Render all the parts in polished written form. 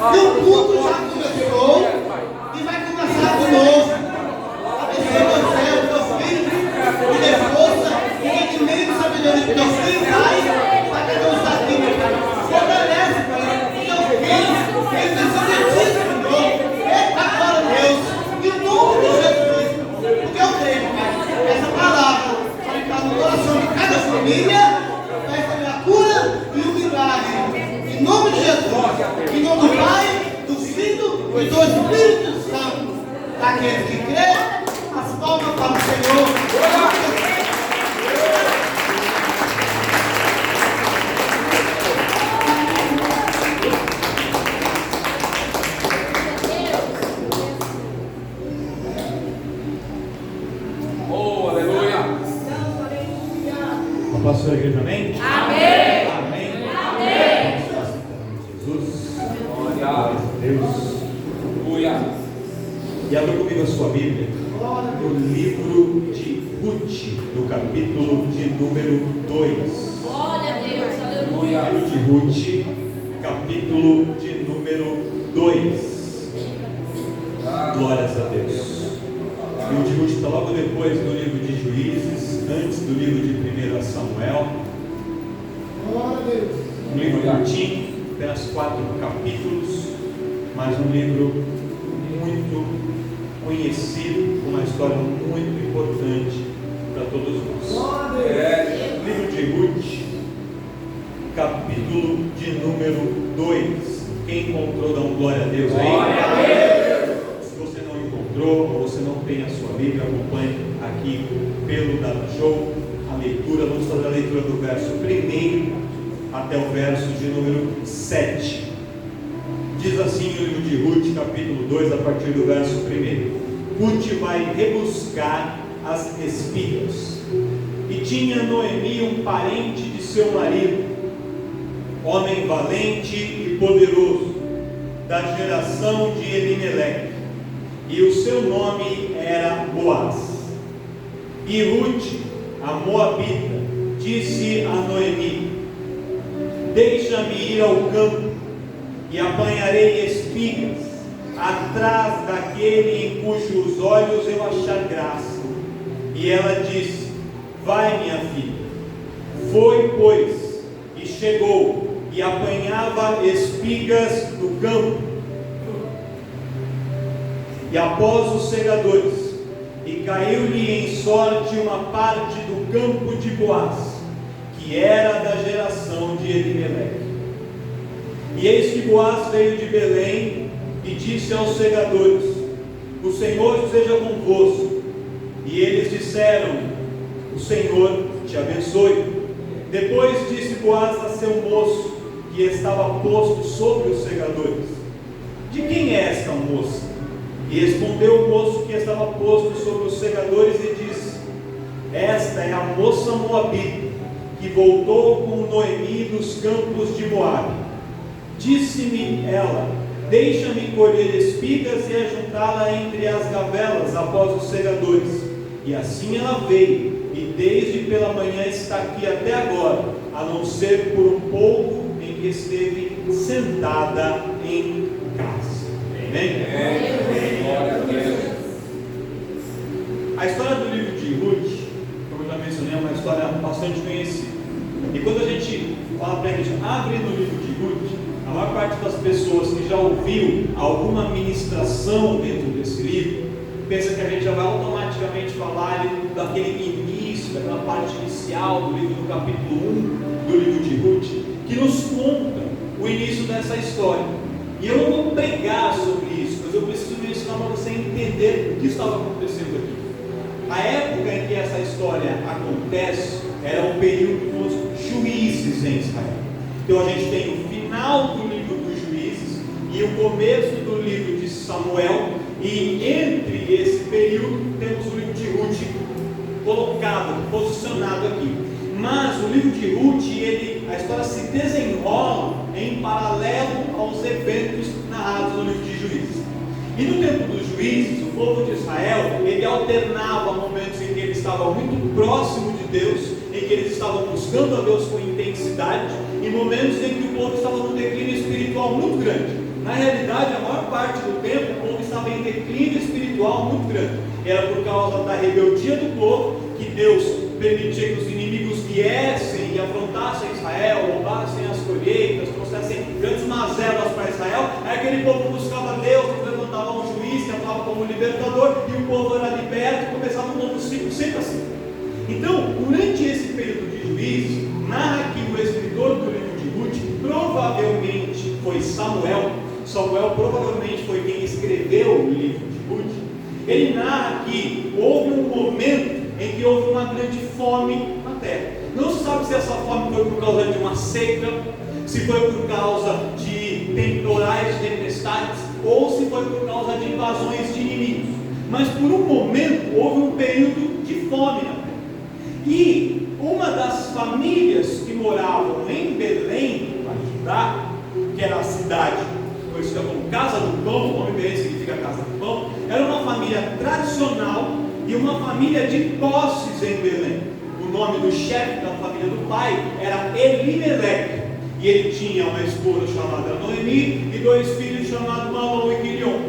E o culto já começou e vai começar de novo. Abençoe você, teus filhos, que dê força, que de meio de sabedoria que teus filhos vai, para que Deus está aqui. Fortalece, Pai, teus filhos, eles precisam de ti, Senhor. Eita, glória a Deus. E o nome de Jesus, porque eu creio, Pai, essa palavra vai entrar no coração de cada família, vai fazer a cura e o milagre. Em nome de Jesus, em nome do Pai, do Filho e do Espírito Santo. Daqueles que creem, as palmas para o Senhor. Pastor igreja, amém? Amém. Amém. Amém. Jesus. Glória a Deus. Aleluia. E abra comigo a sua Bíblia no livro de Ruth, no capítulo de número 2. Glória a Deus. Aleluia. Livro de Ruth, capítulo de número 2. Glórias a Deus. O livro de Ruth está logo depois do livro de Juízes, antes do livro de 1 Samuel. Um livro curtinho, apenas 4 capítulos, mas um livro muito conhecido, com uma história muito importante para todos nós. Livro de Ruth, capítulo de número 2. Quem encontrou, dá um glória a Deus aí. Se você não encontrou, ou você não tem a sua Bíblia, acompanhe aqui pelo Data Show a leitura. Vamos fazer a leitura do verso 1 até o verso de número 7. Diz assim o livro de Ruth, capítulo 2, a partir do verso 1. Ruth vai rebuscar as espigas. E tinha Noemi um parente de seu marido, homem valente e poderoso, da geração de Elimeleque, e o seu nome era Boaz. E Ruth, a moabita, disse a Noemi: deixa-me ir ao campo, e apanharei espigas, atrás daquele em cujos olhos eu achar graça. E ela disse: vai, minha filha. Foi, pois, e chegou, e apanhava espigas no campo, e após os segadores, e caiu-lhe em sorte uma parte do campo de Boaz, que era da geração de Elimeleque. E eis que Boaz veio de Belém e disse aos segadores: o Senhor esteja convosco. E eles disseram: o Senhor te abençoe. Depois disse Boaz a seu moço, que estava posto sobre os segadores: de quem é esta moça? E respondeu o moço que estava posto sobre os segadores e disse: esta é a moça moabita, que voltou com Noemi dos campos de Moabe. Disse-me ela: deixa-me colher espigas e ajuntá-la entre as gavelas após os segadores. E assim ela veio, e desde pela manhã está aqui até agora, a não ser por um pouco em que esteve sentada em casa. Amém? A história do livro de Ruth, como eu já mencionei, é uma história bastante conhecida. E quando a gente fala para a gente, abre no livro de Ruth, a maior parte das pessoas que já ouviu alguma ministração dentro desse livro, pensa que a gente já vai automaticamente falar daquele início, daquela parte inicial do livro, do capítulo 1 do livro de Ruth, que nos conta o início dessa história. E eu não vou pregar sobre isso, mas eu preciso mencionar para você entender o que estava acontecendo aqui. A época em que essa história acontece era o período dos juízes em Israel. Então a gente tem o final do livro dos juízes e o começo do livro de Samuel, e entre esse período temos o livro de Ruth colocado, posicionado aqui. Mas o livro de Ruth, a história se desenrola em paralelo aos eventos narrados no livro de Juízes. E no tempo dos juízes, o povo de Israel, ele alternava momentos em que ele estava muito próximo de Deus, em que eles estavam buscando a Deus com intensidade, e momentos em que o povo estava num declínio espiritual muito grande. Na realidade, a maior parte do tempo, o povo estava em declínio espiritual muito grande. Era por causa da rebeldia do povo que Deus permitia que os inimigos viessem e afrontassem Israel, roubassem as colheitas, trouxessem grandes mazelas para Israel. Aí aquele povo buscava Deus, levantava um juiz que atuava como libertador, e o povo era liberto e começava um novo ciclo, sempre assim. Então, durante esse período de juízes, narra que o escritor do livro de Ruth provavelmente foi Samuel. Samuel provavelmente foi quem escreveu o livro de Ruth. Ele narra que houve um momento em que houve uma grande fome na terra. Não se sabe se essa fome foi por causa de uma seca, se foi por causa de temporais, tempestades, ou se foi por causa de invasões de inimigos. Mas por um momento houve um período de fome na terra. E uma das famílias que moravam em Belém, na Judá, que era a cidade conhecida como Casa do Pão, o nome Belém significa Casa do Pão, era uma família tradicional e uma família de posses em Belém. O nome do chefe da família do pai era Elimeleque, e ele tinha uma esposa chamada Noemi e 2 filhos chamados Malom e Quilion.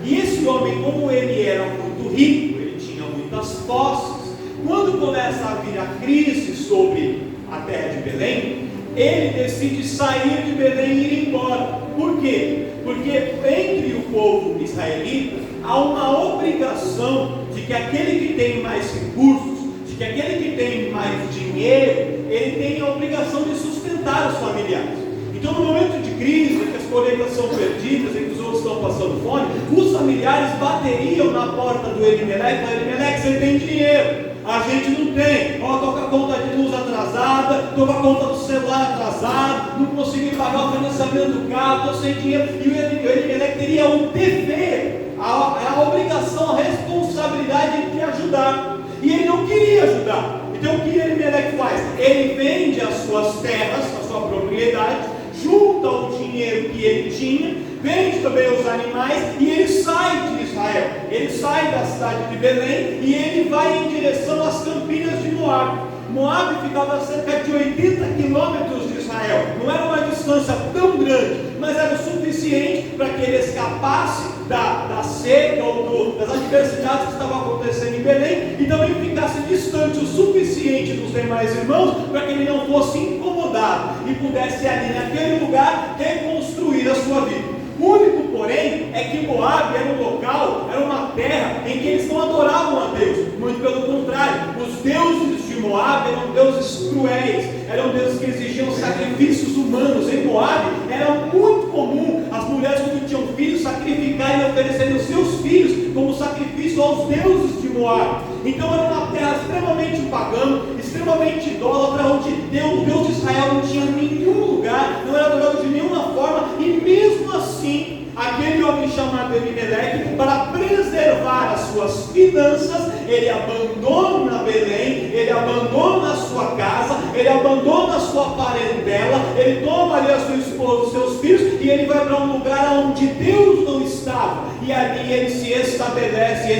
E esse homem, como ele era muito rico, ele tinha muitas posses. Quando começa a vir a crise sobre a terra de Belém, ele decide sair de Belém e ir embora. Por quê? Porque entre o povo israelita há uma obrigação de que aquele que tem mais recursos, de que aquele que tem mais dinheiro, ele tem a obrigação de sustentar os familiares. Então, no momento de crise, em que as colheitas são perdidas, em que os outros estão passando fome, os familiares bateriam na porta do Elimeleque e falaram: Elimeleque, você tem dinheiro? A gente não tem. Ó, tô com a conta de luz atrasada, tô com a conta do celular atrasada, não consegui pagar o financiamento do carro, tô sem dinheiro. E o Elimeleque teria o dever, a obrigação, a responsabilidade de ajudar. E ele não queria ajudar. Então o que Elimeleque faz? Ele vende as suas terras, a sua propriedade, junta o dinheiro que ele tinha, vende também os animais e ele sai de Israel. Ele sai da cidade de Belém e ele vai em direção às campinas de Moabe. Moabe ficava a cerca de 80 quilômetros de Israel. Não era uma distância tão grande, mas era o suficiente para que ele escapasse da seca ou das adversidades que estavam acontecendo em Belém, e também ficasse distante o suficiente dos demais irmãos para que ele não fosse incomodado e pudesse ali naquele lugar reconstruir a sua vida. O único, porém, é que Moabe era um local, era uma terra em que eles não adoravam a Deus. Muito pelo contrário, os deuses de Moabe eram deuses cruéis, eram deuses que exigiam sacrifícios humanos. Em Moabe era muito comum as mulheres, quando tinham filhos, sacrificarem e oferecerem os seus filhos como sacrifício aos deuses de Moabe. Então era uma terra extremamente pagã, extremamente idólatra, onde o Deus de Israel não tinha nenhum lugar, não era adorado de nenhuma forma, e mesmo assim, aquele homem chamado Elimeleque, para preservar as suas finanças, ele abandona Belém, ele abandona a sua casa, ele abandona a sua parentela, ele toma ali a sua esposa, os seus filhos, e ele vai para um lugar onde Deus não estava, e ali ele se estabelece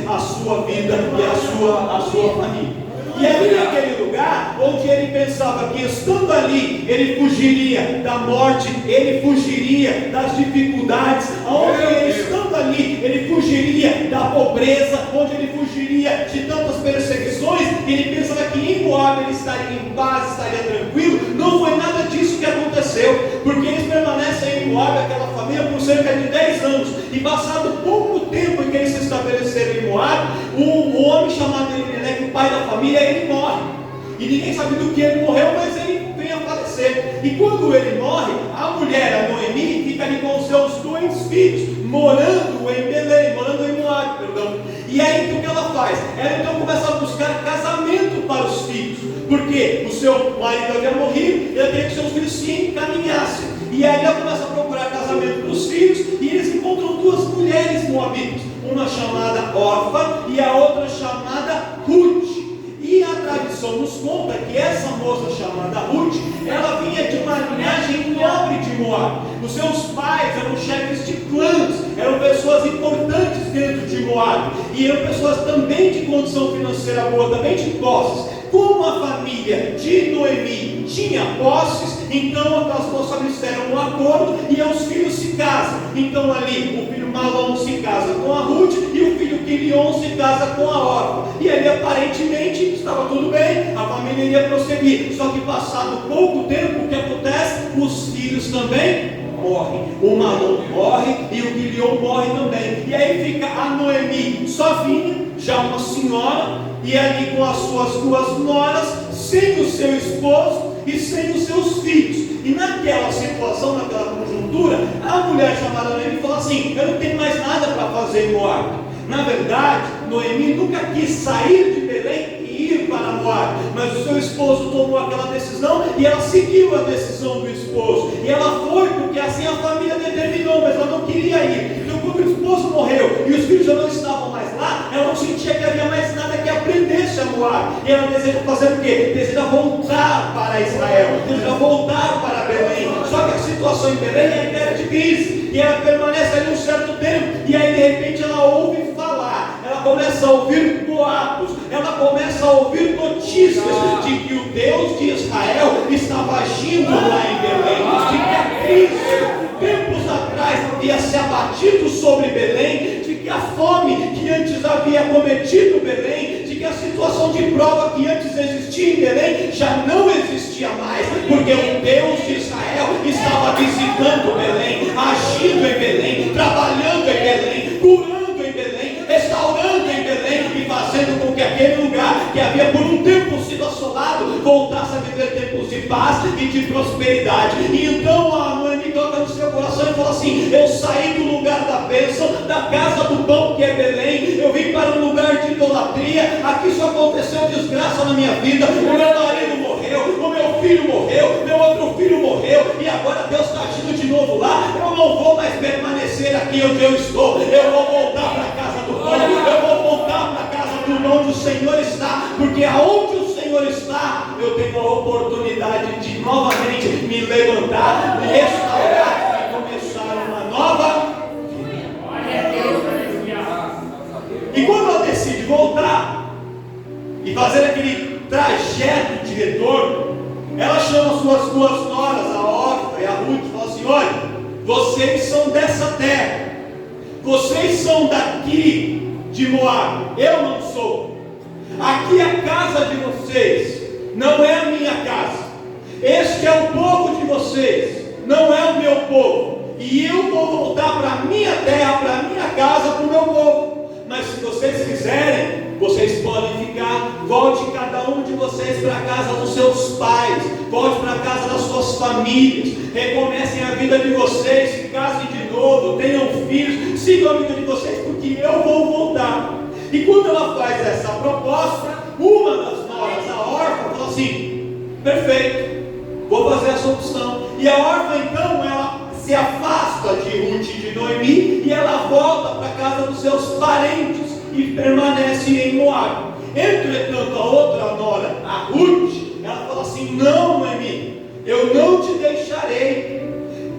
a sua vida e a sua família. E ali naquele lugar, onde ele pensava que estando ali, ele fugiria da morte, ele fugiria das dificuldades, onde ele estando ali, ele fugiria da pobreza, onde ele fugiria de tantas perseguições, ele pensava que em Moabe ele estaria em paz, estaria tranquilo. Não foi nada disso que aconteceu, porque eles permanecem em Moabe, aquela família, por cerca de 10 anos, e passado pouco tempo em que eles se estabeleceram em Moabe, o homem chamado Elimeleque, o pai da família, ele morre, e ninguém sabe do que ele morreu, mas ele vem a falecer. E quando ele morre, a mulher, a Noemi, fica ali com os seus 2 filhos, morando em Belém, morando em Moabe, perdão. E aí o que ela faz? Ela então começa a buscar casamento para os filhos, porque o seu marido havia morrido, e ela queria que seus filhos se encaminhassem. E aí ela começa a procurar casamento para os filhos, e eles encontram 2 mulheres moabitas, uma chamada Orfa e a outra chamada Ruth. E a tradição nos conta que essa moça chamada Ruth, ela vinha de uma linhagem nobre de Moabe. Os seus pais eram chefes de clãs, eram pessoas importantes dentro de Moabe, e eram pessoas também de condição financeira boa, também de posses. Como a família de Noemi tinha posses, Então aquelas duas famílias fizeram um acordo e os filhos se casam. Então ali o filho Malom se casa com a Ruth e o filho Quilion se casa com a Orfa. E ali aparentemente estava tudo bem, a família iria prosseguir. Só que passado pouco tempo, o que acontece? Os filhos também morrem. O Malom morre e o Quilion morre também. E aí fica a Noemi sozinha, já uma senhora, e ali com as suas duas noras, sem o seu esposo e sem os seus filhos. E naquela situação, naquela conjuntura, a mulher chamada Noemi falou assim: eu não tenho mais nada para fazer em Moab. Na verdade, Noemi nunca quis sair de Belém e ir para Moab, mas o seu esposo tomou aquela decisão e ela seguiu a decisão do esposo. E ela foi porque assim a família determinou, mas ela não queria ir. Então quando o esposo morreu e os filhos já não estavam mais lá, ela não sentia que havia mais nada que aprendesse a Moab. E ela deseja fazer o quê? Deseja voltar para Israel, deseja voltar para Belém. Só que a situação em Belém é terra de crise, e ela permanece ali um certo tempo, e aí de repente ela ouve falar, ela começa a ouvir boatos, ela começa a ouvir notícias de que o Deus de Israel estava agindo lá em Belém, de que a crise tempos atrás havia se abatido sobre Belém, de que a fome que antes havia cometido Belém, de que a situação de prova que antes existia em Belém já não existia mais, porque o Deus de Israel estava visitando Belém, agindo em Belém, trabalhando em Belém, curando em Belém, restaurando em Belém e fazendo com que aquele lugar que havia por um tempo sido assolado voltasse a viver tempos de paz e de prosperidade. E então a Noemi toca no seu coração e fala assim: eu saí do lugar da bênção, da casa do pão que é Belém, eu vim para um lugar de idolatria, aqui só aconteceu desgraça na minha vida, o meu marido morreu, o meu filho morreu, meu outro filho morreu, e agora Deus está agindo de novo lá, eu não vou mais permanecer aqui onde eu estou, eu vou voltar para a casa do pão, eu vou voltar para a casa do onde o Senhor está, porque aonde o Senhor está, eu tenho a oportunidade de novamente me levantar, me restaurar e começar uma nova. E quando ela decide voltar e fazer aquele trajeto de retorno, ela chama suas duas noras, a Orfa e a Ruth, e fala assim: olha, vocês são dessa terra, vocês são daqui de Moab, eu não sou. Aqui é a casa de vocês, não é a minha casa. Este é o povo de vocês, não é o meu povo. E eu vou voltar para a minha terra, para a minha casa, para o meu povo. Mas se vocês quiserem, vocês podem ficar. Volte cada um de vocês para a casa dos seus pais, volte para a casa das suas famílias, recomecem a vida de vocês, se casem de novo, tenham filhos, sigam a vida de vocês, porque eu vou voltar. E quando ela faz essa proposta, uma das noras, a Orfa, fala assim: perfeito, vou fazer essa opção. E a Orfa então, ela se afasta de Ruth e de Noemi, e ela volta para a casa dos seus parentes e permanece em Moab. Entretanto, a outra nora, a Ruth, ela fala assim: não, Noemi, eu não te deixarei.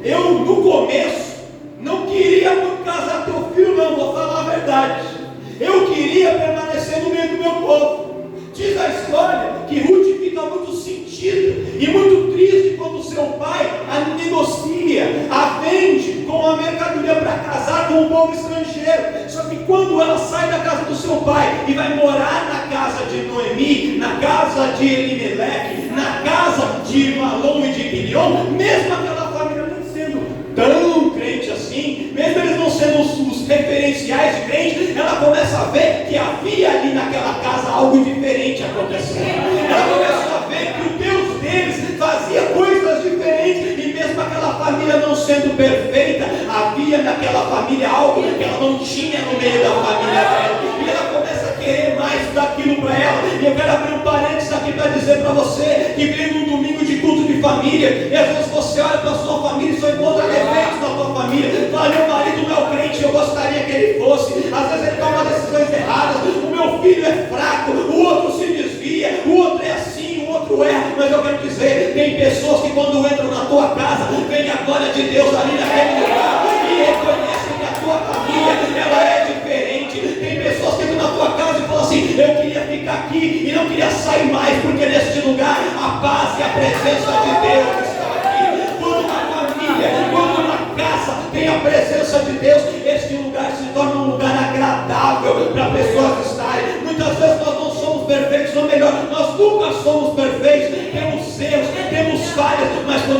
Eu no começo não queria muito casar teu filho, não, vou falar a verdade. Eu queria permanecer no meio do meu povo. Diz a história que Ruth fica muito sentida e muito triste quando seu pai a negocia, a vende com a mercadoria para casar com um povo estrangeiro. Só que quando ela sai da casa do seu pai e vai morar na casa de Noemi, na casa de Elimeleque, na casa de Malom e de Quilion, mesmo aquela família não sendo tão crente assim, mesmo eles não sendo os referenciais de crente, ela começa a ver que havia ali naquela casa algo diferente acontecendo. Ela começa a ver que o Deus deles fazia coisas diferentes, e mesmo aquela família não sendo perfeita, havia naquela família algo que ela não tinha no meio da família dela, e ela começa a querer mais daquilo para ela. E eu quero abrir um parênteses aqui para dizer para você que vem num domingo de culto de família, e às vezes você olha para a sua família e só encontra defeitos na tua família. Fala: meu marido não é o crente, eu gostaria que ele fosse, às vezes ele toma decisões erradas, o meu filho é fraco, o outro se desvia, o outro é assim, o outro é. Mas eu quero dizer, tem pessoas que quando entram na tua casa, vem a glória de Deus ali naquele lugar e reconhecem que a tua família, ela é diferente. Tem pessoas que entram na tua casa e falam assim: eu queria ficar aqui e não queria sair mais, porque neste lugar a paz e a presença de Deus está aqui.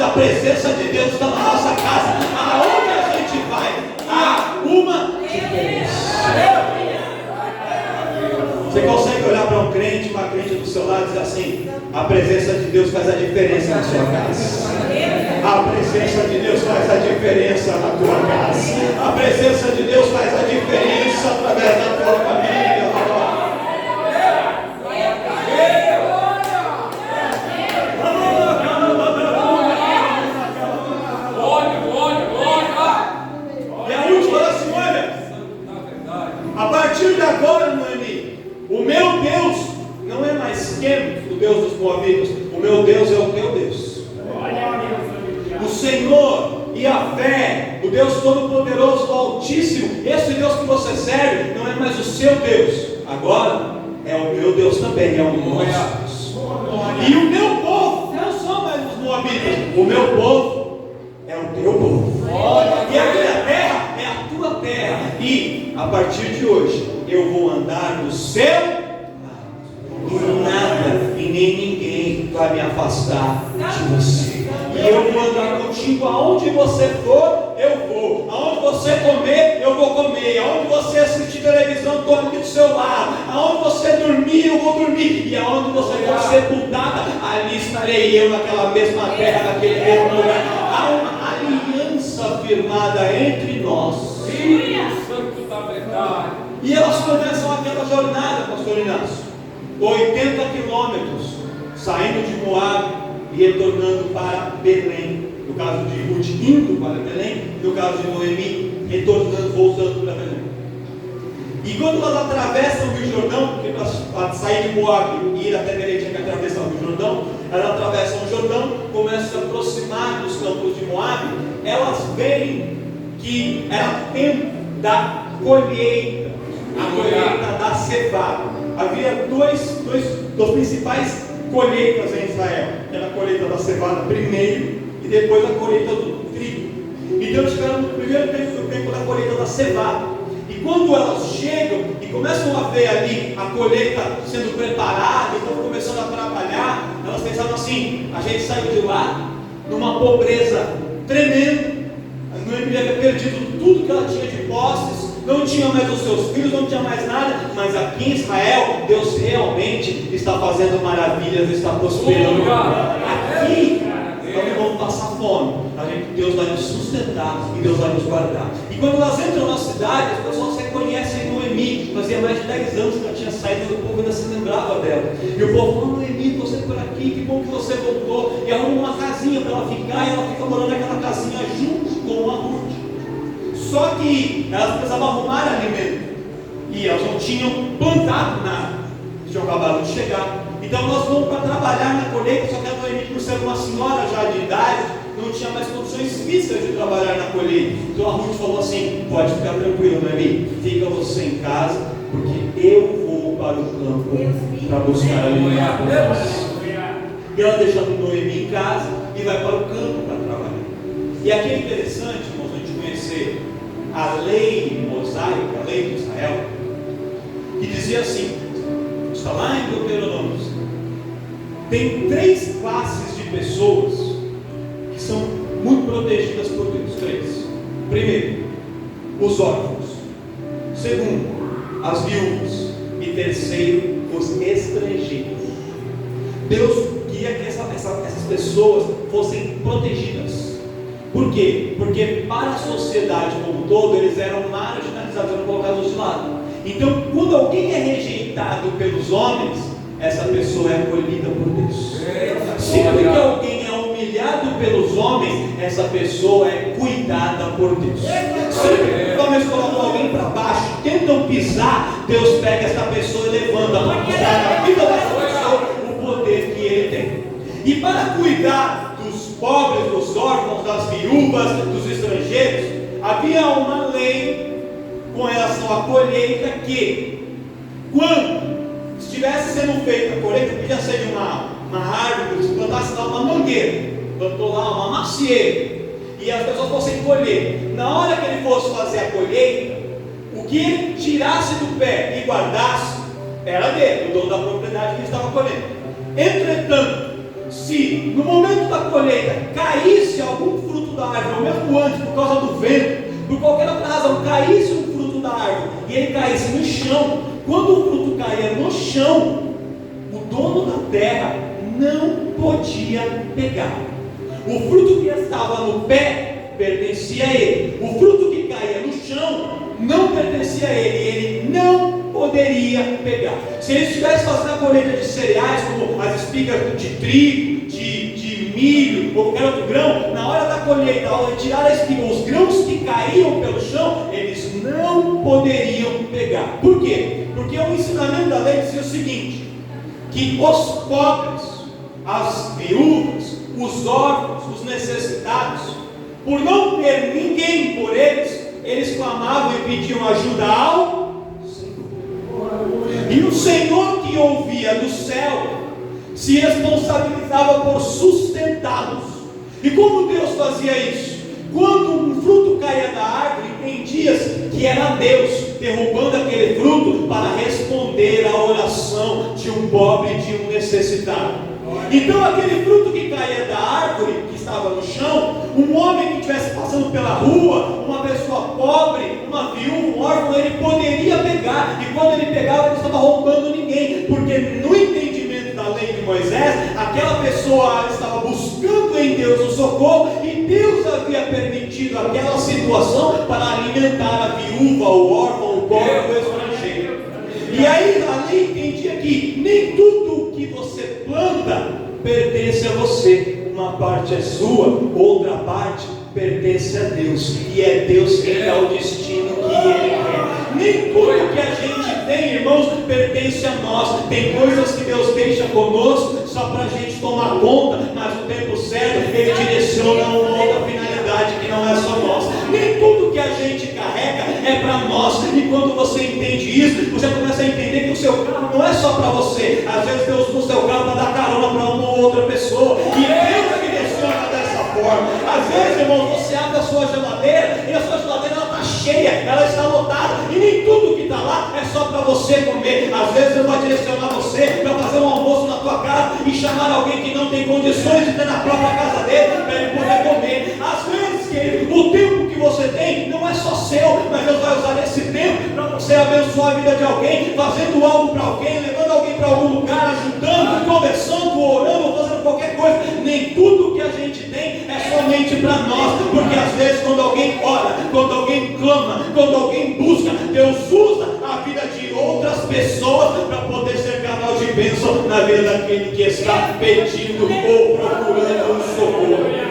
a presença de Deus está na nossa casa. Aonde a gente vai, há uma diferença. Você consegue olhar para um crente, uma crente do seu lado e dizer assim: a presença de Deus faz a diferença na sua casa. A presença de Deus faz a diferença na tua casa. A presença de Deus faz a diferença através da tua família. E a última fala assim: olha, a partir de agora, Noemi, o meu Deus não é mais Quem, o Deus dos Moabitas. O meu Deus é o teu Deus. O Senhor e a fé, o Deus Todo-Poderoso, o Altíssimo, esse Deus que você serve, não é mais o seu Deus, agora é o meu Deus também, é o nosso Deus. E o meu povo não são mais os Moabitas, o meu povo é o teu povo. E a minha terra é a tua terra. E a partir de hoje eu vou andar no seu lado. E nada e nem ninguém vai me afastar de você. E eu vou andar contigo aonde você for, eu vou. Aonde você comer, eu vou comer. Aonde você assistir televisão, estou aqui do seu lado. Aonde você dormir, eu vou dormir. E aonde você for sepultada, ali estarei eu, naquela mesma terra, naquele mesmo lugar. Há uma aliança firmada entre nós. E elas começam aquela jornada, pastor Inácio, 80 quilômetros, saindo de Moabe e retornando para Belém. No caso de Ruth, indo para Belém. No caso de Noemi, retornando, voltando para Belém. E quando elas atravessam o Rio Jordão, porque para sair de Moabe e ir até Belém tinha que atravessar o Rio Jordão, elas atravessam o Jordão, começam a se aproximar dos campos de Moabe, elas veem que era tempo da colheita, a colheita da cevada. Havia duas principais colheitas em Israel, que era a colheita da cevada primeiro e depois a colheita do trigo. Então eles ficaram no primeiro tempo, foi o tempo da colheita da cevada. E quando elas chegam e começam a ver ali a colheita sendo preparada, e estão começando a trabalhar, elas pensavam assim: a gente saiu de lá numa pobreza tremenda. A Noemi havia perdido tudo que ela tinha de posses, não tinha mais os seus filhos, não tinha mais nada, mas aqui em Israel, Deus realmente está fazendo maravilhas, está prosperando. Aqui, nós não vamos passar fome, Deus vai nos sustentar e Deus vai nos guardar. E quando elas entram na cidade, as pessoas reconhecem Noemi. Fazia mais de 10 anos que ela tinha saído, o povo ainda se lembrava dela. E o povo falou: Noemi, você por aqui, que bom que você voltou. E arruma uma casinha para ela ficar, e ela fica morando naquela casinha junto com a Ruth. Só que elas precisavam arrumar alimento, e elas não tinham plantado nada, tinham acabado de chegar. Então nós vamos para trabalhar na colheita. Só que a Noemi, por ser uma senhora já de idade, não tinha mais condições físicas de trabalhar na colheita. Então a Ruth falou assim: pode ficar tranquilo, Noemi, fica você em casa, porque eu vou para o campo para buscar alimento para nós. E ela deixa a Noemi em casa e vai para o campo para trabalhar. E aqui é interessante, irmãos, a gente conhecer a lei mosaica, a lei de Israel, que dizia assim, está lá em Deuteronômio: tem 3 classes de pessoas que são muito protegidas por Deus. 3. Primeiro, os órfãos. Segundo, as viúvas. E terceiro, os estrangeiros. Deus queria que essas pessoas fossem protegidas. Por quê? Porque para a sociedade como um todo, eles eram marginalizados, eram colocados de lado. Então, quando alguém é rejeitado pelos homens, essa pessoa é acolhida por Deus. Sempre que alguém é humilhado pelos homens, essa pessoa é cuidada por Deus. Sempre que os homens colocam alguém para baixo, tentam pisar, Deus pega essa pessoa e levanta para mostrar na vida dessa pessoa o poder que Ele tem. E para cuidar dos pobres, dos órfãos, das viúvas, dos estrangeiros, havia uma lei com relação à colheita que, quando estivesse sendo feita a colheita, podia ser de uma árvore, se plantasse lá uma mangueira, plantou lá uma macieira, e as pessoas fossem colher. Na hora que ele fosse fazer a colheita, o que ele tirasse do pé e guardasse era dele, o dono da propriedade que ele estava colhendo. Entretanto, se no momento da colheita caísse algum fruto da árvore, ou mesmo antes, por causa do vento, por qualquer outra razão, caísse um fruto da árvore e ele caísse no chão, quando o fruto caía no chão, o dono da terra não podia pegar. O fruto que estava no pé pertencia a ele, o fruto que caía no chão não pertencia a ele, ele não poderia pegar. Se ele estivesse fazendo a colheita de cereais, como as espigas de trigo, de milho ou qualquer outro grão, na hora da colheita, ao retirar a espiga, os grãos que caíam pelo chão, eles não poderiam pegar. Por quê? Porque o ensinamento da lei dizia o seguinte: que os pobres, as viúvas, os órfãos, os necessitados, por não ter ninguém por eles, eles clamavam e pediam ajuda ao Senhor. E o Senhor, que ouvia do céu, se responsabilizava por sustentá-los. E como Deus fazia isso? Quando um fruto caía da árvore, tem dias que era Deus derrubando aquele fruto para responder à oração de um pobre, de um necessitado. Então aquele fruto que caía da árvore, que estava no chão, um homem que estivesse passando pela rua, uma pessoa pobre, uma viúva, um órfão, ele poderia pegar, e quando ele pegava, ele não estava roubando ninguém, porque no entendimento da lei de Moisés, aquela pessoa estava buscando em Deus o socorro, e Deus havia permitido aquela situação para alimentar a viúva, o órfão, o pobre, o estrangeiro. E aí a lei entendia que nem tudo que você planta pertence a você. Uma parte é sua, outra parte pertence a Deus, e é Deus quem dá o destino que Ele quer. Nem tudo que a gente tem, irmãos, pertence a nós. Tem coisas que Deus deixa conosco só para a gente tomar conta, mas no tempo certo Ele direciona uma outra finalidade que não é só nossa. Nem tudo que a gente carrega é para nós, e quando você entende isso, você começa a entender que o seu carro não é só para você. Às vezes Deus usa o seu carro para dar carona para uma ou outra pessoa, e Deus direciona dessa forma. Às vezes, irmão, você abre a sua geladeira e a sua geladeira está cheia, ela está lotada, e nem tudo que está lá é só para você comer. Às vezes Ele vai direcionar você para fazer um almoço na tua casa e chamar alguém que não tem condições de ter na própria casa dele para ele poder comer. Às vezes, querido, o tempo que você tem não é só seu, mas Deus vai usar esse tempo para você abençoar a vida de alguém, fazendo algo para alguém, levando alguém para algum lugar, ajudando, conversando, orando, fazendo qualquer coisa. Nem tudo que a gente tem é somente para nós, porque às vezes quando alguém ora, quando alguém clama, quando alguém busca, Deus usa a vida de outras pessoas para poder ser canal de bênção na vida daquele que está pedindo ou procurando um socorro.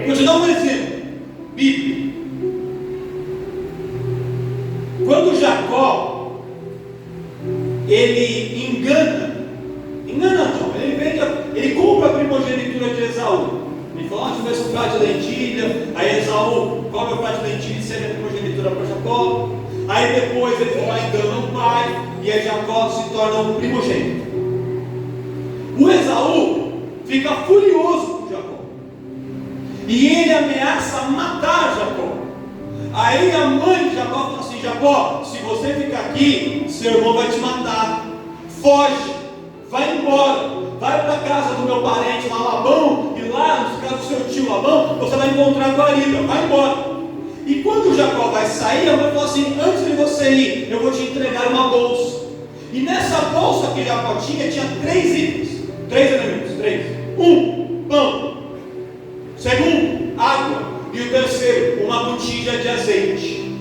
Vou te dar um exemplo bíblico. Quando Jacó ele engana não, ele compra a primogenitura de Esaú. Ele fala: deixa eu ver se um prato de lentilha. Aí Esaú compra o prato de lentilha e cede a primogenitura para Jacó. Aí depois ele vai lá e engana o pai, e aí Jacó se torna um primogênito. O Esaú fica furioso com Jacó, e ele ameaça matar Jacó. Aí a mãe de Jacó fala assim: Jacó, se você ficar aqui, seu irmão vai te matar. Foge, vai embora, vai para a casa do meu parente lá, Labão, e lá na casa do seu tio Labão, você vai encontrar guarida, vai embora. E quando Jacó vai sair, a mãe fala assim: antes de você ir, eu vou te entregar uma bolsa. E nessa bolsa que Jacó tinha 3 itens, 3 elementos, 3. 1, pão. Segundo, água. E o terceiro, uma botija de azeite.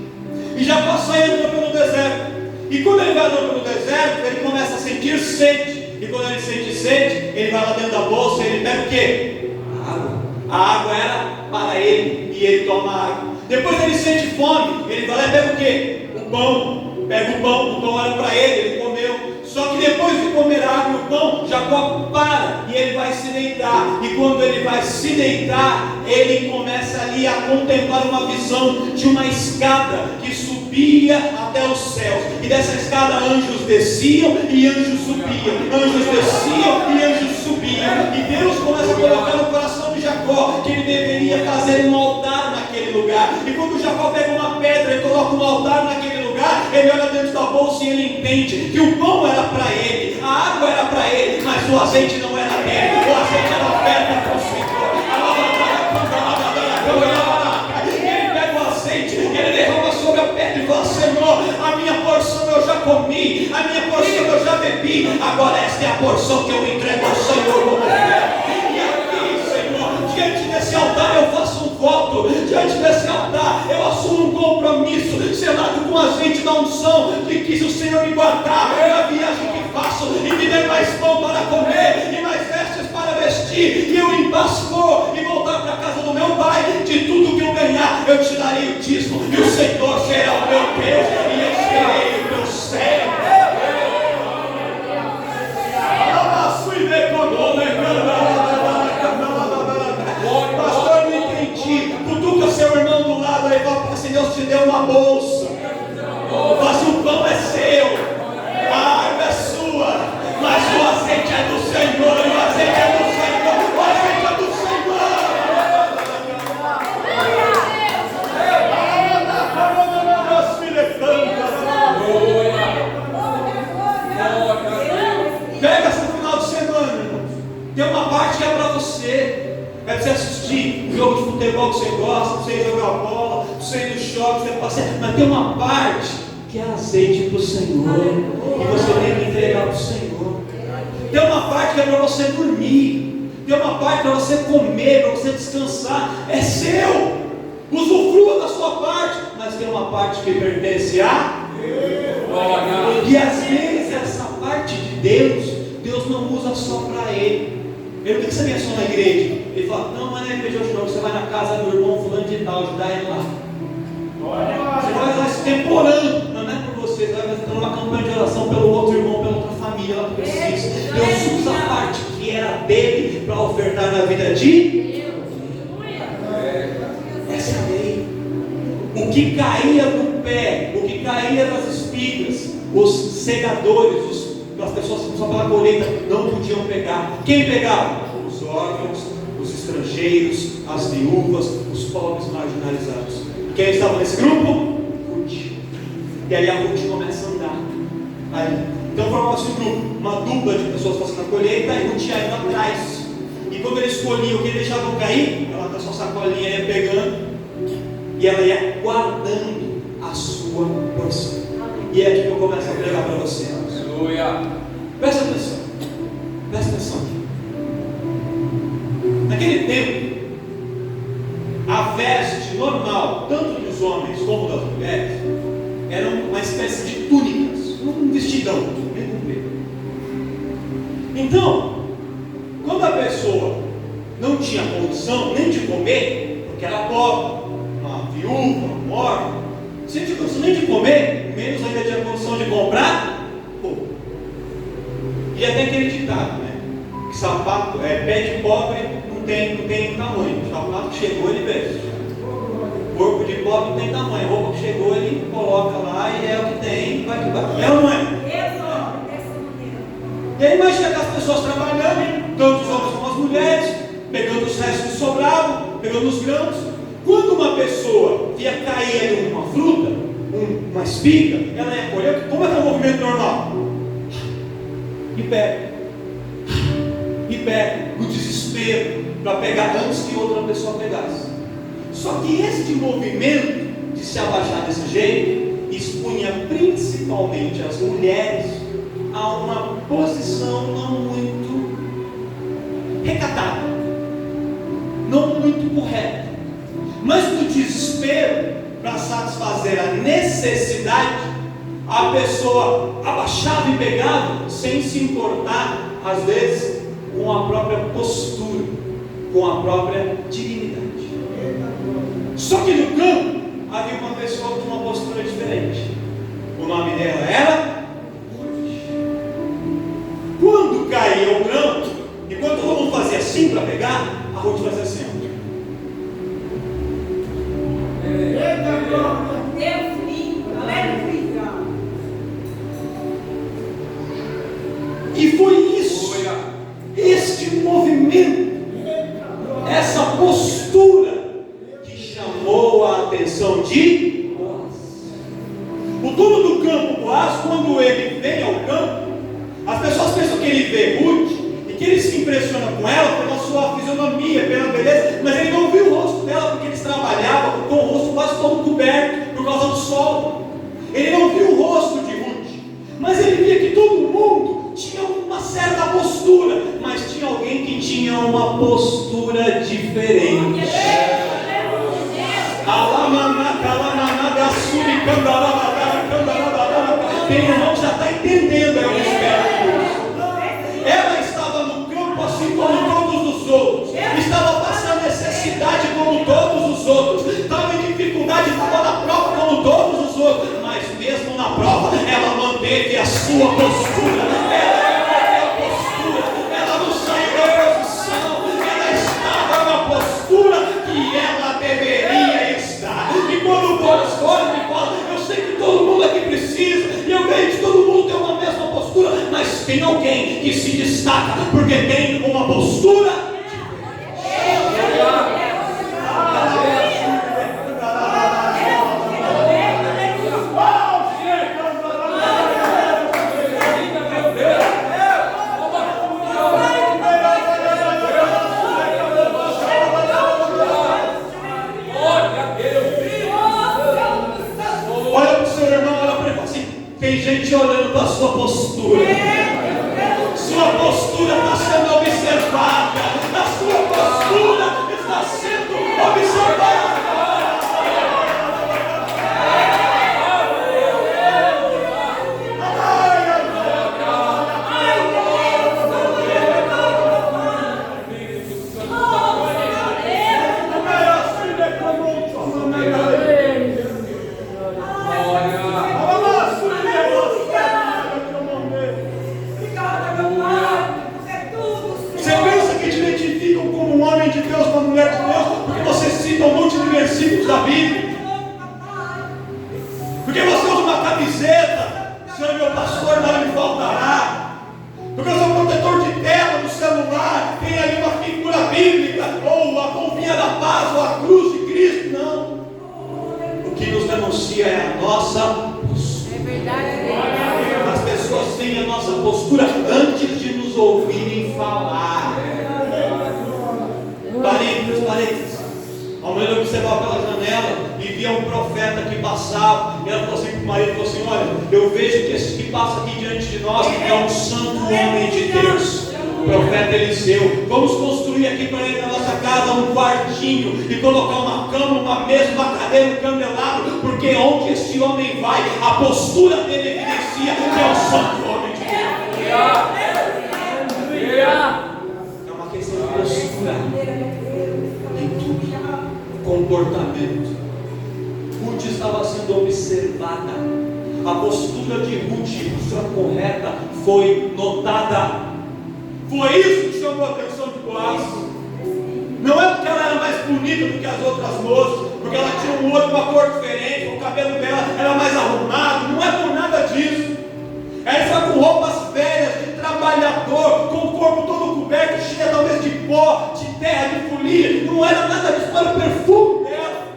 E Jacó sai andando pelo deserto. E quando ele vai andando pelo deserto, ele começa a sentir sede. E quando ele sente sede, ele vai lá dentro da bolsa e ele pega o quê? A água. A água era para ele, e ele toma água. Depois ele sente fome, ele vai lá e pega o quê? O pão. Pega o pão era para ele comeu. Só que depois de comer a água e o pão, Jacó para e ele vai se deitar. E quando ele vai se deitar, ele começa ali a contemplar uma visão de uma escada que subia até os céus. E dessa escada anjos desciam e anjos subiam. Anjos desciam e anjos subiam. E Deus começa a colocar no coração de Jacó que ele deveria fazer um altar naquele lugar. E quando Jacó pega uma pedra e coloca um altar naquele lugar, ele olha dentro da bolsa e ele entende que o pão era para ele, a água era para ele, mas o azeite não era dele. O azeite era oferta para o Senhor. Ele pega o azeite, ele derrama sobre a pedra e fala: Senhor, a minha porção eu já comi, a minha porção eu já bebi, agora esta é a porção que eu entrego ao Senhor como oferta. E aqui, Senhor, diante desse altar eu faço um voto, diante desse altar eu assumo um compromisso, selado com azeite da unção, de que se o Senhor me guardar na viagem que faço, e me der mais pão para comer, e mais vestes para vestir, e eu em paz for, e voltar para a casa do meu pai, de tudo que eu ganhar, eu te darei o dízimo, e o Senhor será o meu Deus, e eu serei o teu servo. Pastor, não entendi. Cutuca seu irmão do lado aí, fala: se Deus te deu uma bolsa, mas o pão é seu, a arma é sua, mas o azeite é do Senhor, o azeite é do Senhor, o azeite é do Senhor. Pega esse final de semana, irmãos. Tem uma parte que é para você. É para você assistir jogo de futebol que você gosta, para você jogar bola, para você ir no shopping, você passear. Mas tem uma parte que é azeite para o Senhor, e você tem que entregar para o Senhor. Tem uma parte que é para você dormir, tem uma parte para você comer, para você descansar. É seu, usufrua da sua parte, mas tem uma parte que pertence a Deus. E às vezes essa parte de Deus não usa só para Ele. Ele não tem que ser só na igreja. Ele fala: não, mas não é igreja hoje não, você vai na casa do irmão fulano de tal, ajudar ele lá. Você vai lá temporando, não é por você, você vai fazer uma campanha de oração pelo outro irmão, pela outra família lá que precisa. Deus usa a parte que era dele para ofertar na vida de essa é a lei. O que caía do pé, o que caía das espigas, os segadores, as pessoas que só pela colheita não podiam pegar. Quem pegava? Os órfãos, os estrangeiros, as viúvas, os pobres marginalizados. Quem estava nesse grupo? Ruth. E aí a Ruth começa a andar. Aí, então formava-se um grupo, uma dupla de pessoas fazendo a colheita, e Ruth ia indo atrás. E quando eles escolhiam o que eles deixavam cair, ela com a sua sacolinha ia pegando, e ela ia guardando a sua porção. E é aqui que eu começo a pregar para você. Aleluia. Presta atenção. Presta atenção aqui. Naquele tempo, a veste normal, tanto dos homens como das mulheres, era uma espécie de túnicas, um vestidão, bem comprido. Então, quando a pessoa não tinha condição nem de comer, porque era pobre, uma viúva, um órfão, se não tinha condição nem de comer, menos ainda tinha condição de comprar roupa. E até aquele ditado, né? Que sapato, pé de pobre não tem tamanho. O sapato que chegou ele veste. Corpo de pobre não tem tamanho. A roupa que chegou ele coloca lá e é o que tem, vai que vai. É ou não é? E aí imagina aquelas pessoas trabalhando, tanto os homens como as mulheres, pegando os restos que sobravam, pegando os grãos. Quando uma pessoa via cair ali uma fruta, uma espiga, ela ia colher. Como é que é o movimento normal? E pega, no desespero, para pegar antes que outra pessoa pegasse. Só que este movimento de se abaixar desse jeito expunha principalmente as mulheres a uma posição não muito recatada, não muito correta, mas no desespero, para satisfazer a necessidade, a pessoa abaixava e pegava, sem se importar, às vezes, com a própria postura, com a própria dignidade. Só que no campo, havia uma pessoa com uma postura diferente. O nome dela era Ruth. Quando caía o grão, enquanto todo mundo fazia assim para pegar, a Ruth fazia assim. E foi isso, este movimento, essa postura que chamou a atenção de Boaz. O dono do campo, Boaz, quando ele vem ao campo, as pessoas pensam que ele vê Ruth e que ele se impressiona com ela pela sua fisionomia, pela beleza, mas ele não viu o rosto dela, porque eles trabalhavam com o rosto quase todo coberto, por causa do sol. Ele não viu o rosto de Ruth, mas ele via que todo mundo tinha uma certa postura, mas tinha alguém que tinha uma postura diferente. Tem irmão que já está entendendo, eu espero. Ela estava no campo assim como todos os outros, estava passando necessidade como todos os outros, estava em dificuldade, estava na prova como todos os outros, mas mesmo na prova ela manteve a sua postura. Ela não saiu da posição, ela estava na postura que ela deveria estar. E quando o Boris olha e fala, eu sei que todo mundo aqui precisa, e eu vejo que todo mundo tem uma mesma postura, mas tem alguém que se destaca porque tem uma postura. Tem gente olhando para a sua postura. Sua postura está sendo observada. A sua postura está sendo observada. Versículos da Bíblia, porque você usa uma camiseta, Senhor meu pastor, nada me faltará, porque eu sou protetor de tela no celular, tem ali uma figura bíblica, ou a polvinha da paz, ou a cruz de Cristo. Não, o que nos denuncia é a nossa postura. É verdade. As pessoas veem a nossa postura antes de nos ouvirem falar. Parênteses. A mulher observava pela janela e via um profeta que passava, e ela falou assim para o marido, falou assim, olha, eu vejo que esse que passa aqui diante de nós é um santo homem de Deus, o profeta Eliseu. Vamos construir aqui para ele na nossa casa um quartinho e colocar uma cama, uma mesa, uma cadeira, um candelabro, porque onde esse homem vai, a postura dele evidencia que é um santo homem de Deus. É uma questão de postura. Comportamento. Ruth estava sendo observada. A postura de Ruth, a postura correta, foi notada. Foi isso que chamou a atenção de Boaz. Não é porque ela era mais bonita do que as outras moças, porque ela tinha um olho, uma cor diferente, o cabelo dela era mais arrumado. Não é por nada disso. Ela estava com roupas velhas de trabalhador, com o corpo todo coberto, cheio talvez de pó, de terra, de folia. Não era nada disso, era o perfume dela.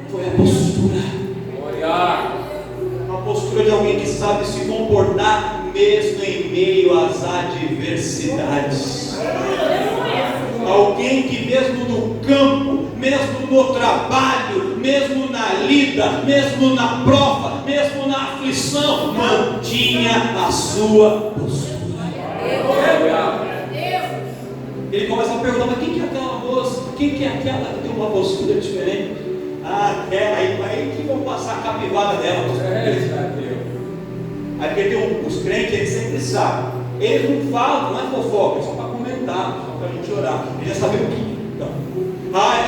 Foi a postura. Uma postura de alguém que sabe se comportar mesmo em meio às adversidades. Alguém que mesmo no campo, mesmo no trabalho, mesmo na lida, mesmo na prova, mesmo na aflição, mantinha a sua postura. Ele começa a perguntar, mas quem que é aquela moça? Quem que é aquela que tem uma postura diferente? Ah, aquela aí que vão passar a capivara dela. Aí porque tem os crentes, eles sempre sabem. Eles não falam, não é fofoca, é só para comentar, só para a gente orar. Eles já sabem o que. Então,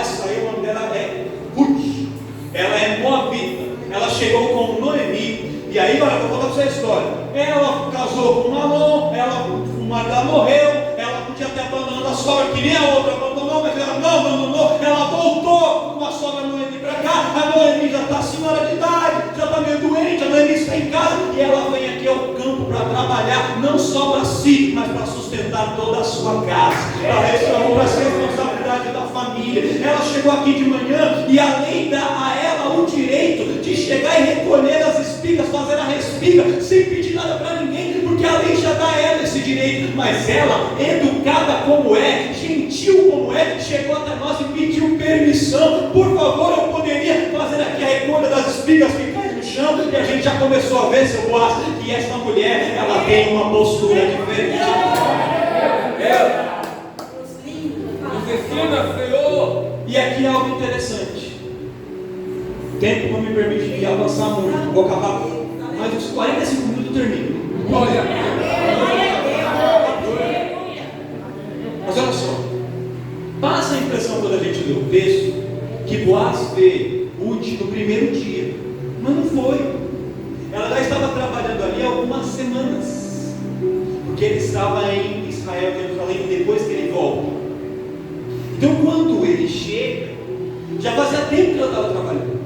essa aí, o nome dela é Ruth. Ela é moabita. Ela chegou com Noemi. E aí, olha, vou contar para você a história. Ela casou com Malom, o marido dela morreu. Ela podia ter abandonado a sogra, que nem a outra abandonou, mas ela não abandonou. Ela voltou com a sogra Noemi para cá. A Noemi já está senhora de idade, já está meio doente. A Noemi está em casa e ela vem aqui ao campo para trabalhar, não só para si, mas para sustentar toda a sua casa, para ser responsabilidade da família. Ela chegou aqui de manhã e a lei dá a ela o direito de chegar e recolher as espigas, fazer a respiga, sem pedir nada para ninguém, porque a lei já dá a ela esse direito. direito, mas ela, educada como é, gentil como é, chegou até nós e pediu permissão. Por favor, eu poderia fazer aqui a recolha das espigas que caem no chão? E a gente já começou a ver, seu Boaz, que esta mulher, ela tem uma postura diferente. Nos ensina, Senhor. E aqui é algo interessante. O tempo não me permite avançar muito, vou acabar, mas os 45 minutos eu termino. Glória a Mas olha só, passa a impressão quando a gente lê o texto que Boaz vê Ruth no primeiro dia, mas não foi. Ela já estava trabalhando ali há algumas semanas, porque ele estava em Israel, Jerusalém, depois que ele volta. Então quando ele chega, já fazia tempo que ela estava trabalhando.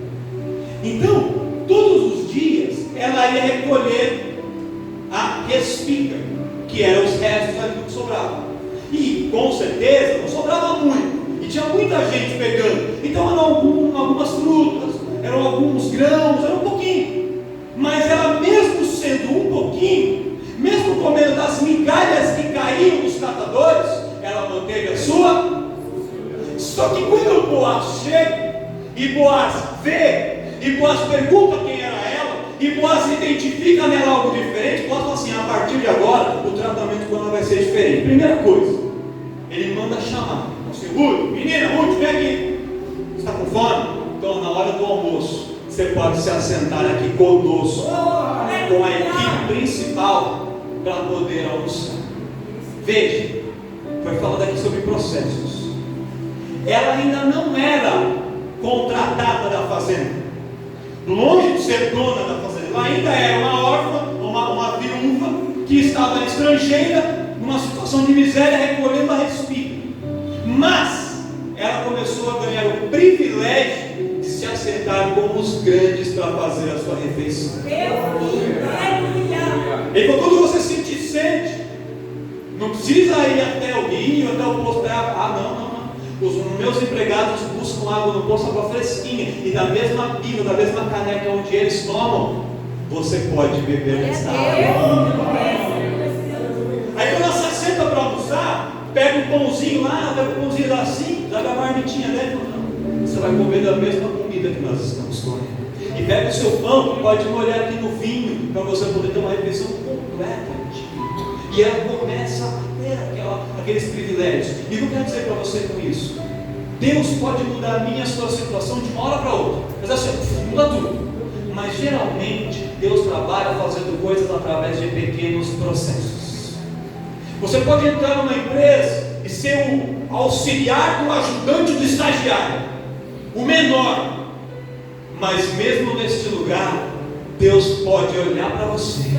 Então, todos os dias ela ia recolher a espiga, que eram os restos ali que sobrava. E com certeza não sobrava muito, e tinha muita gente pegando. Então eram algumas frutas, eram alguns grãos, era um pouquinho. Mas ela, mesmo sendo um pouquinho, mesmo comendo das migalhas que caíam dos catadores, ela manteve a sua. Só que quando o Boaz chega, e Boaz vê, e Boaz pergunta quem era ela, e Boaz identifica nela algo diferente, Boaz fala assim: a partir de agora, o tratamento com ela vai ser diferente. Primeira coisa, ele manda chamar. Assim, Ruth, menina, Ruth, vem aqui. Você está com fome? Então, na hora do almoço, você pode se assentar aqui conosco, com a equipe principal, para poder almoçar. Veja, foi falado aqui sobre processos. Ela ainda não era contratada da fazenda. Longe de ser dona da fazenda, ela ainda era uma órfã, uma viúva que estava estrangeira, numa situação de miséria, recolhendo a espiga. Mas ela começou a ganhar o privilégio de se assentar com os grandes para fazer a sua refeição. E quando você sentir sede, não precisa ir até o rio, até o poço. Não. Os meus empregados buscam água no poço, água fresquinha, e da mesma pila, da mesma caneca onde eles tomam, você pode beber essa água. Aí quando ela se assenta para almoçar, pega um pãozinho lá, pega um pãozinho assim, joga a marmitinha dentro. Você vai comer da mesma comida que nós estamos comendo. E pega o seu pão, pode molhar aqui no vinho, para você poder ter uma refeição completa. E ela começa a ter aqueles privilégios. E o que eu quero dizer para você com isso? Deus pode mudar a minha e a sua situação de uma hora para outra. Mas assim, muda tudo. Mas geralmente Deus trabalha fazendo coisas através de pequenos processos. Você pode entrar numa empresa e ser o auxiliar do ajudante do estagiário, o menor. Mas mesmo neste lugar, Deus pode olhar para você,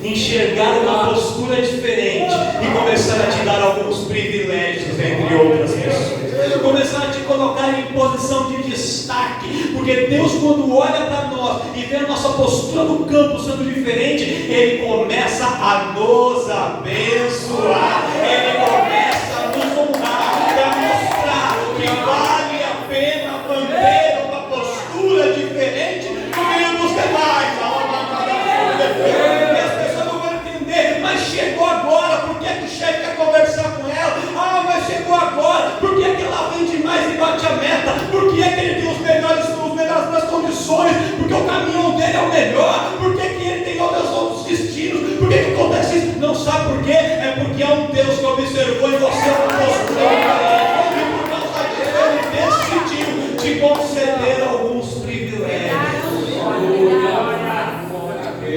enxergar uma postura diferente e começar a te dar alguns privilégios entre outras pessoas, começar a te colocar em posição de destaque, porque Deus, quando olha para nós e vê a nossa postura no campo sendo diferente, Ele começa a nos abençoar, Ele começa a nos honrar, a mostrar que vale a pena manter uma postura diferente do meio dos demais. Mas chegou agora, por que o chefe quer conversar com ela? Mas chegou agora, por que ela vende mais e bate a meta? Por que ele tem as melhores condições? Porque o caminhão dele é o melhor? Por que ele tem outros destinos? Por que acontece isso? Não sabe por quê? É porque há um Deus que observou em você uma postura diferente, e por causa disso ele decidiu te conceder alguns privilégios.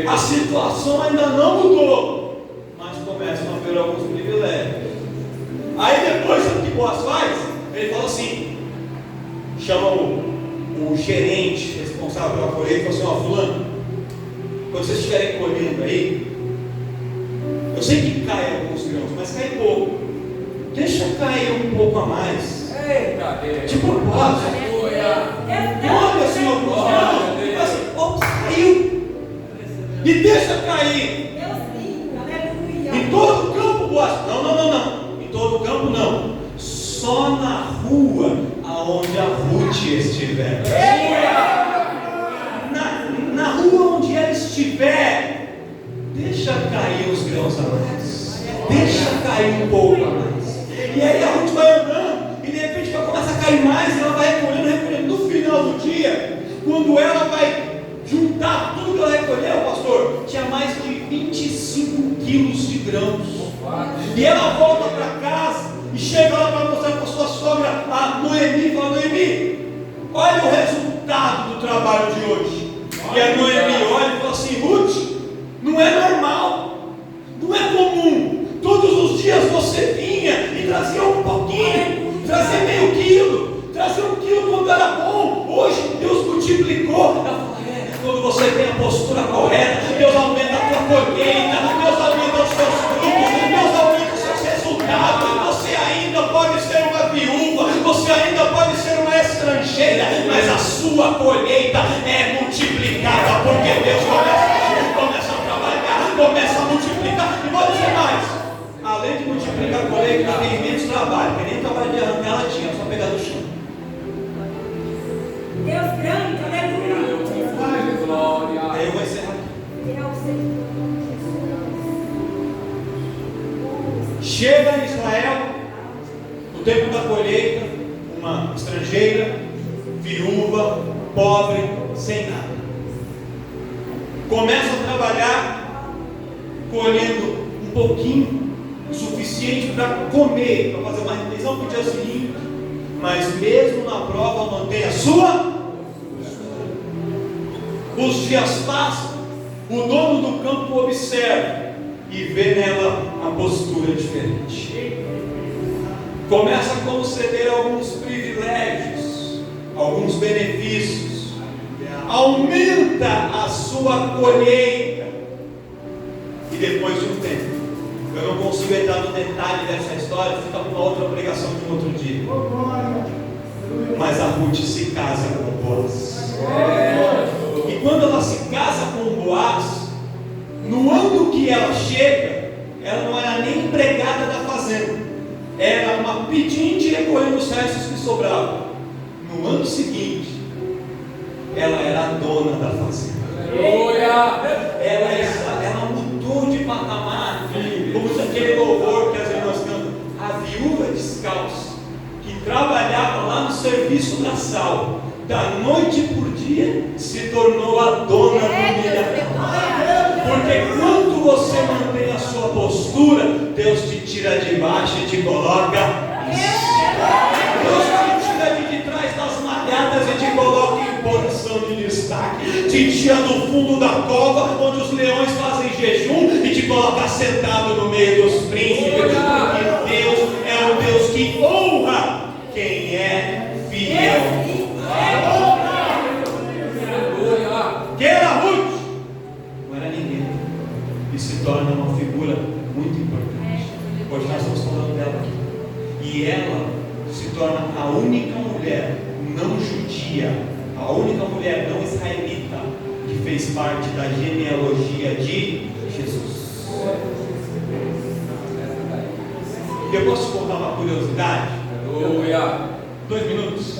A situação ainda não mudou, mas começam a ver alguns privilégios. Aí depois, sabe o que Boaz faz? Ele fala assim, chama o gerente responsável pela colheita e fala assim: fulano, quando vocês estiverem colhendo aí, eu sei que cai alguns grãos, mas cai pouco, deixa cair um pouco a mais, de propósito. Olha assim alguns grãos, assim, ops, caiu, e deixa cair. Em todo o campo, Boaz? Não. Em todo o campo não. Só na rua aonde a Ruth estiver. Na rua onde ela estiver, deixa cair os grãos a mais. cair um pouco a mais. E aí a Ruth vai andando, e de repente vai começar a cair mais, e ela vai recolhendo. No final do dia, quando ela vai juntar tudo que ela recolheu, pastor, tinha mais de 25 quilos de grãos. E ela volta para casa e chega lá para mostrar para a sua sogra, a Noemi, e fala: Noemi, olha o resultado do trabalho de hoje. E a Noemi olha e fala assim: Ruth, não é normal, não é comum. Todos os dias você vinha e trazia um pouquinho, trazia meio quilo, trazia 1 quilo quando era bom. Hoje Deus multiplicou. Ela fala: quando você tem a postura correta, Deus aumenta a tua colheita, Deus aumenta os seus frutos, Deus aumenta os seus resultados. Você ainda pode ser uma viúva, você ainda pode ser uma estrangeira, mas a sua colheita é multiplicada, porque Deus começa a trabalhar, começa a multiplicar. E vou dizer mais: além de multiplicar a colheita, tem menos trabalho, tem nem trabalho de arrancar ela tinha, só pegar do chão. Deus grande, aleluia. Aí eu vou encerrar aqui. Chega em Israel o tempo da colheita, uma estrangeira, viúva, pobre, sem nada. Começa a trabalhar, colhendo um pouquinho, o suficiente para comer, para fazer uma refeição para o dia seguinte, mas mesmo na prova mantém a sua. Os dias passam, o dono do campo observa e vê nela a postura diferente. Começa a conceder alguns privilégios, alguns benefícios, aumenta a sua colheita. E depois de um tempo, eu não consigo entrar no detalhe dessa história, fica para uma outra pregação de um outro dia. Mas a Ruth se casa com Boaz. E quando ela se casa com Boaz, no ano que ela chega, ela não era nem empregada da fazenda, era uma pedinte recolhendo os restos que sobravam. No ano seguinte, ela era a dona da fazenda. Ela mudou de patamar, como se aquele louvor que as irmãs cantam, a viúva descalça, que trabalhava lá no serviço da sal, da noite por dia, se tornou a dona do milharal. Porque quando você mantém a sua postura, Deus te tira de baixo e te coloca em cima. Deus te tira de trás das malhadas e te coloca em posição de destaque. Te tira do fundo da cova, onde os leões fazem jejum, e te coloca sentado no meio dos príncipes. Porque Deus é um Deus que honra quem é fiel. Quem era Ruth? Não era ninguém. E se torna uma figura muito importante. Hoje nós estamos falando dela aqui. E ela se torna a única mulher não judia, a única mulher não israelita que fez parte da genealogia de Jesus. E eu posso te contar uma curiosidade? 2 minutos.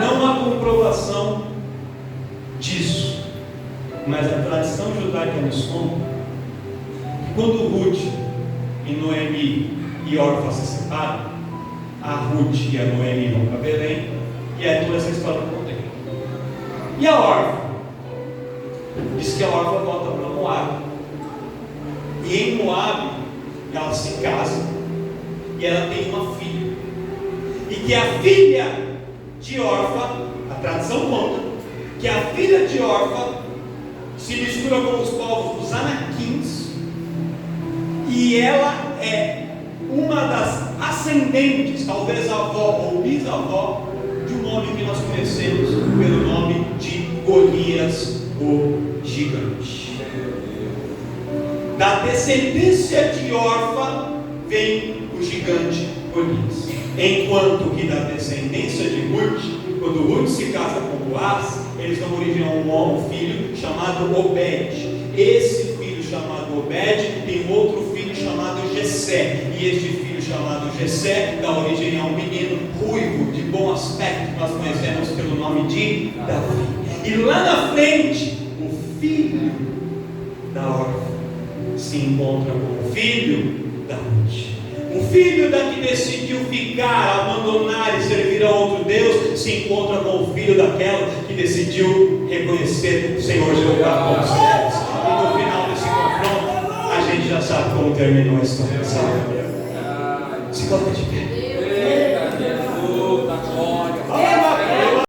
Não há comprovação disso, mas a tradição judaica nos conta que quando Ruth e Noemi e Orfa se separam, a Ruth e a Noemi vão para Belém, e é toda essa história que eu contei. E a Orfa? Diz que a Orfa volta para Moab, e em Moab ela se casa e ela tem uma filha, e que a filha de Orfa, a tradição conta que a filha de Orfa se mistura com os povos dos Anaquins, e ela é uma das ascendentes, talvez avó ou bisavó, de um homem que nós conhecemos pelo nome de Golias, o gigante. Da descendência de Orfa vem o gigante Golias, enquanto que da descendência de Ruth, quando Ruth se casa com Boaz, eles dão origem a um filho chamado Obed. Esse filho chamado Obed tem outro filho chamado Jessé, e este filho chamado Jessé dá origem a um menino ruivo, de bom aspecto, que nós conhecemos pelo nome de Davi. E lá na frente, o filho da órfã se encontra com o filho verdade. Um filho da que decidiu ficar, abandonar e servir a outro Deus, se encontra com o filho daquela que decidiu reconhecer o Senhor Jeová como Deus. E no final desse confronto, a gente já sabe como terminou a história, sabe? Se coloca de pé.